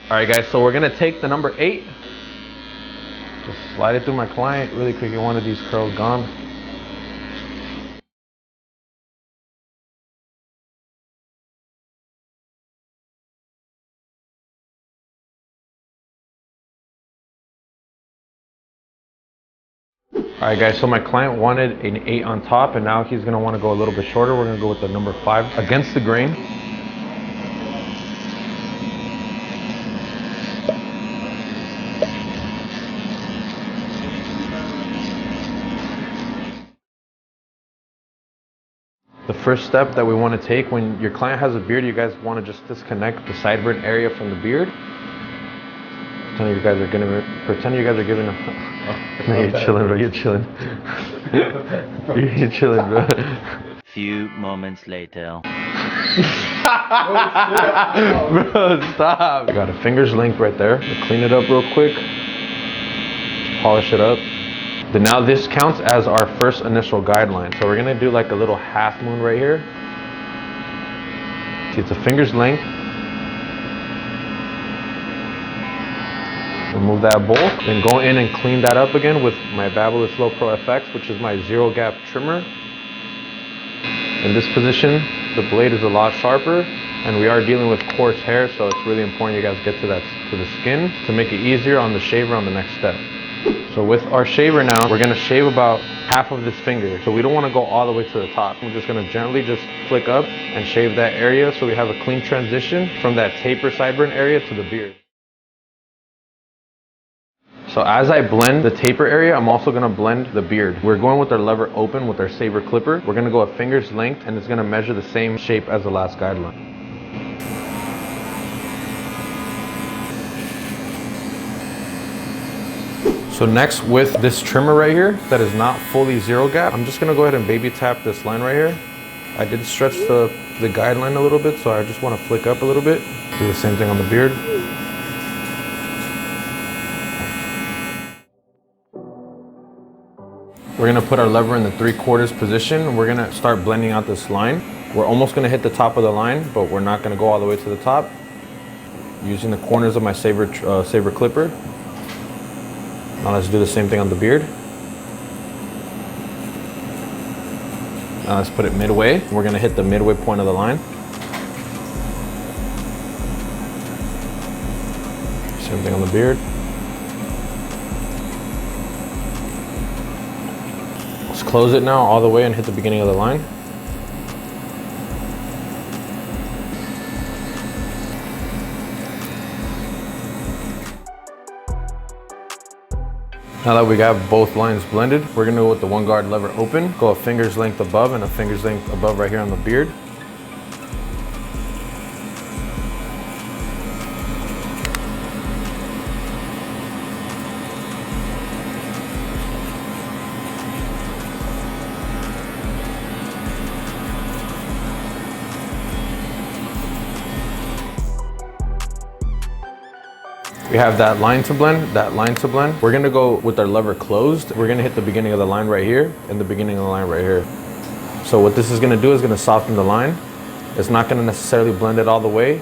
All right, guys, so we're gonna take the number 8. Just slide it through my client really quick. Get one of these curls gone. All right, guys, so my client wanted an 8 on top, and now he's gonna wanna go a little bit shorter. We're gonna go with the number 5 against the grain. The first step that we want to take when your client has a beard, you guys want to just disconnect the sideburn area from the beard. Pretend you guys are giving a... Oh, no, you're chilling, bro. You're chilling. You're chilling, bro. Few moments later. Bro, stop. I got a finger's length right there. I'll clean it up real quick. Polish it up. Then now this counts as our first initial guideline. So we're gonna do like a little half moon right here. See, it's a finger's length. Remove that bowl. Then go in and clean that up again with my Barber Flow Pro FX, which is my 0 gap trimmer. In this position, the blade is a lot sharper, and we are dealing with coarse hair, so it's really important you guys get to the skin to make it easier on the shaver on the next step. So with our shaver now, we're gonna shave about half of this finger. So we don't wanna go all the way to the top. We're just gonna gently just flick up and shave that area so we have a clean transition from that taper sideburn area to the beard. So as I blend the taper area, I'm also gonna blend the beard. We're going with our lever open with our saber clipper. We're gonna go a finger's length, and it's gonna measure the same shape as the last guideline. So next, with this trimmer right here that is not fully 0 gap, I'm just gonna go ahead and baby tap this line right here. I did stretch the guideline a little bit, so I just wanna flick up a little bit. Do the same thing on the beard. We're gonna put our lever in the 3/4 position. We're gonna start blending out this line. We're almost gonna hit the top of the line, but we're not gonna go all the way to the top. Using the corners of my saber clipper. Now let's do the same thing on the beard. Now let's put it midway. We're gonna hit the midway point of the line. Same thing on the beard. Let's close it now all the way and hit the beginning of the line. Now that we got both lines blended, we're gonna go with the 1 guard lever open, go a finger's length above and a finger's length above right here on the beard. We have that line to blend, that line to blend. We're gonna go with our lever closed. We're gonna hit the beginning of the line right here and the beginning of the line right here. So what this is gonna do is gonna soften the line. It's not gonna necessarily blend it all the way.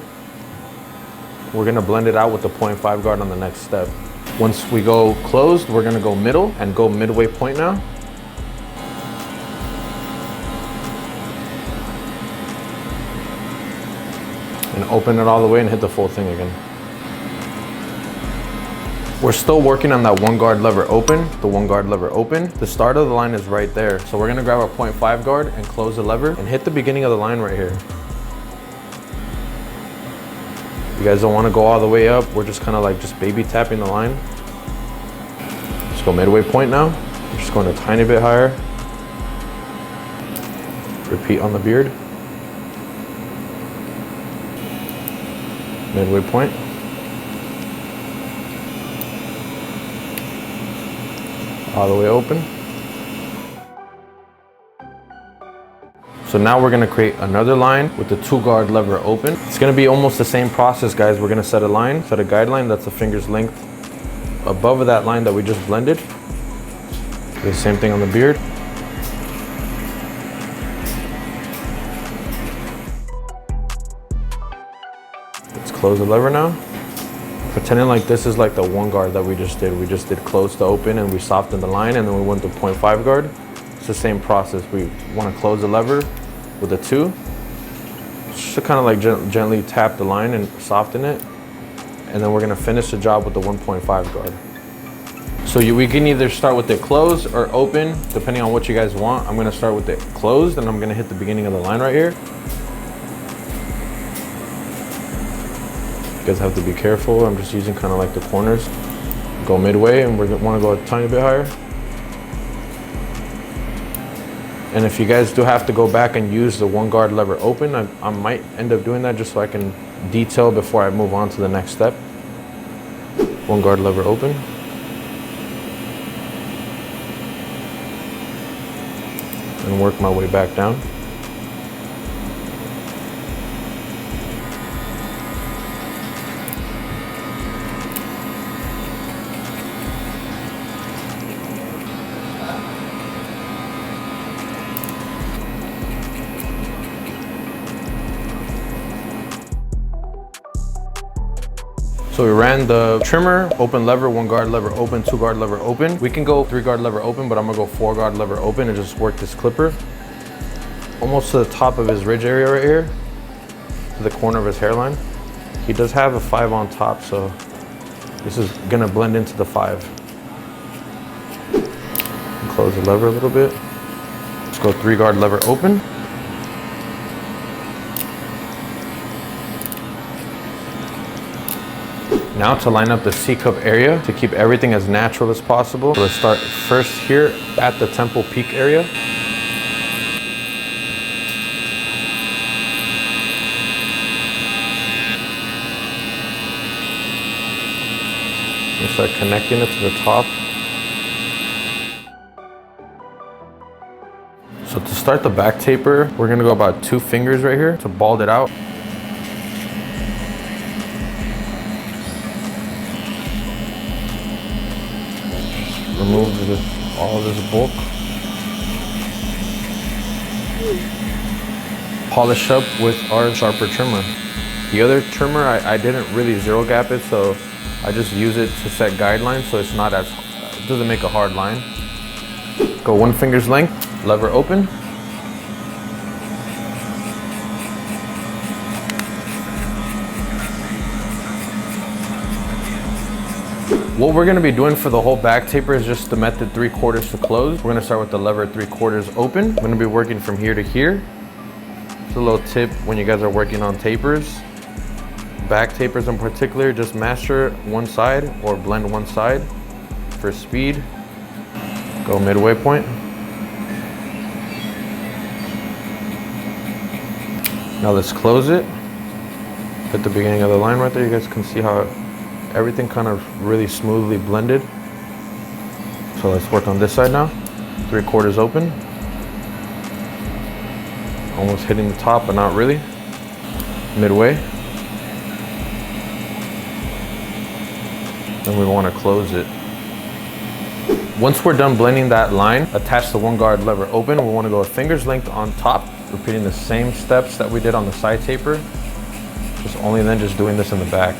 We're gonna blend it out with the 0.5 guard on the next step. Once we go closed, we're gonna go middle and go midway point now. And open it all the way and hit the full thing again. We're still working on that 1 guard lever open, the 1 guard lever open. The start of the line is right there. So we're gonna grab our 0.5 guard and close the lever and hit the beginning of the line right here. You guys don't wanna go all the way up. We're just kinda like just baby tapping the line. Let's go midway point now. I'm just going a tiny bit higher. Repeat on the beard. Midway point. All the way open. So now we're gonna create another line with the 2 guard lever open. It's gonna be almost the same process, guys. We're gonna set a line, set a guideline that's a finger's length above that line that we just blended. Do the same thing on the beard. Let's close the lever now. Pretending like this is like the 1 guard that we just did. We just did close to open and we softened the line, and then we went to 0.5 guard. It's the same process. We want to close the lever with a 2. Just kind of like gently tap the line and soften it. And then we're going to finish the job with the 1.5 guard. So we can either start with it closed or open, depending on what you guys want. I'm going to start with it closed, and I'm going to hit the beginning of the line right here. You guys have to be careful. I'm just using kind of like the corners. Go midway, and we want to go a tiny bit higher. And if you guys do have to go back and use the 1 guard lever open, I might end up doing that just so I can detail before I move on to the next step. 1 guard lever open. And work my way back down. So we ran the trimmer, open lever, 1 guard lever open, 2 guard lever open. We can go 3 guard lever open, but I'm gonna go 4 guard lever open and just work this clipper almost to the top of his ridge area right here, to the corner of his hairline. He does have a 5 on top, so this is gonna blend into the 5. Close the lever a little bit. Let's go 3 guard lever open. Now to line up the C-cup area to keep everything as natural as possible. Let's start first here at the temple peak area. And start connecting it to the top. So to start the back taper, we're gonna go about 2 fingers right here to bald it out. Remove all of this bulk. Polish up with our sharper trimmer. The other trimmer, I didn't really 0 gap it, so I just use it to set guidelines, so it's not as, it doesn't make a hard line. Go 1 finger's length, lever open. What we're gonna be doing for the whole back taper is just the method 3/4 to close. We're gonna start with the lever 3/4 open. I'm gonna be working from here to here. It's a little tip when you guys are working on tapers. Back tapers in particular, just master one side or blend one side for speed. Go midway point. Now let's close it. At the beginning of the line right there, you guys can see how everything kind of really smoothly blended. So let's work on this side now. 3/4 open. Almost hitting the top, but not really. Midway. Then we want to close it. Once we're done blending that line, attach the 1 guard lever open. We want to go a finger's length on top, repeating the same steps that we did on the side taper. Just only then just doing this in the back.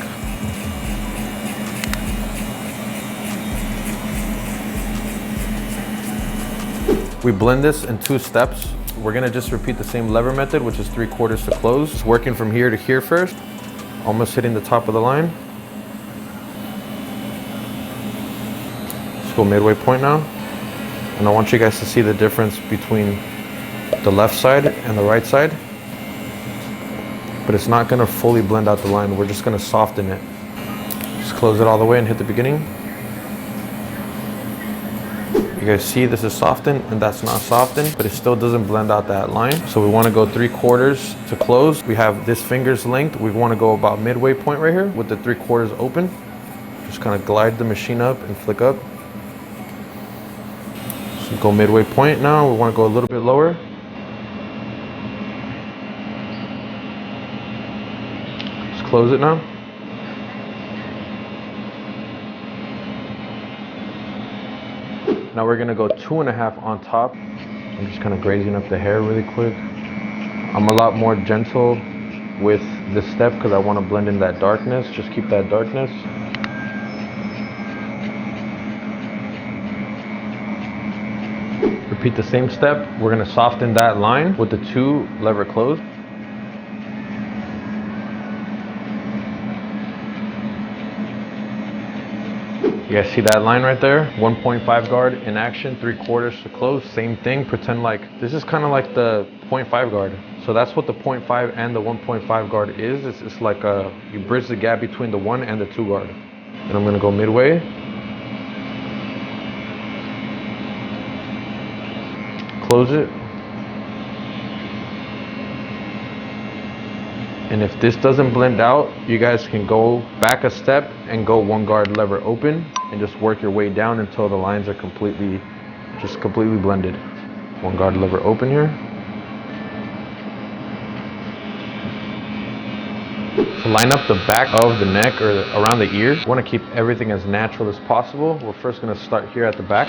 We blend this in 2 steps. We're gonna just repeat the same lever method, which is 3/4 to close. Just working from here to here first, almost hitting the top of the line. Let's go midway point now. And I want you guys to see the difference between the left side and the right side. But it's not gonna fully blend out the line. We're just gonna soften it. Just close it all the way and hit the beginning. You guys see this is softened and that's not softened, but it still doesn't blend out that line. So we want to go 3/4 to close. We have this finger's length. We want to go about midway point right here with the 3/4 open. Just kind of glide the machine up and flick up. So go midway point now. We want to go a little bit lower. Just close it now. Now we're gonna go 2.5 on top. I'm just kind of grazing up the hair really quick. I'm a lot more gentle with this step because I want to blend in that darkness. Just keep that darkness. Repeat the same step. We're gonna soften that line with the 2 lever close. You guys see that line right there? 1.5 guard in action, 3/4 to close. Same thing, pretend like, this is kind of like the 0.5 guard. So that's what the 0.5 and the 1.5 guard is. It's like you bridge the gap between the 1 and the 2 guard. And I'm gonna go midway. Close it. And if this doesn't blend out, you guys can go back a step and go 1 guard lever open and just work your way down until the lines are completely blended. 1 guard lever open here. To line up the back of the neck or around the ear, you want to keep everything as natural as possible. We're first going to start here at the back.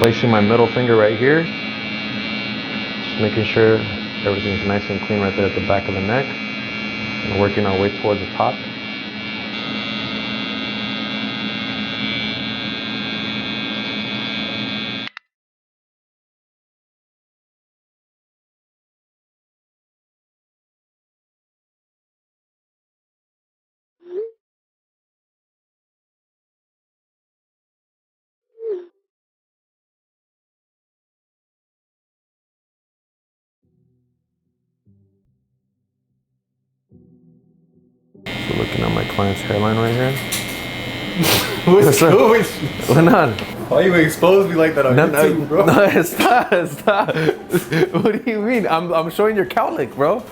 Placing my middle finger right here. Just making sure everything's nice and clean right there at the back of the neck. And working our way towards the top. So looking at my client's hairline right here. What's going on? Why you expose me like that on YouTube, bro? No, stop. What do you mean? I'm showing your cowlick, bro.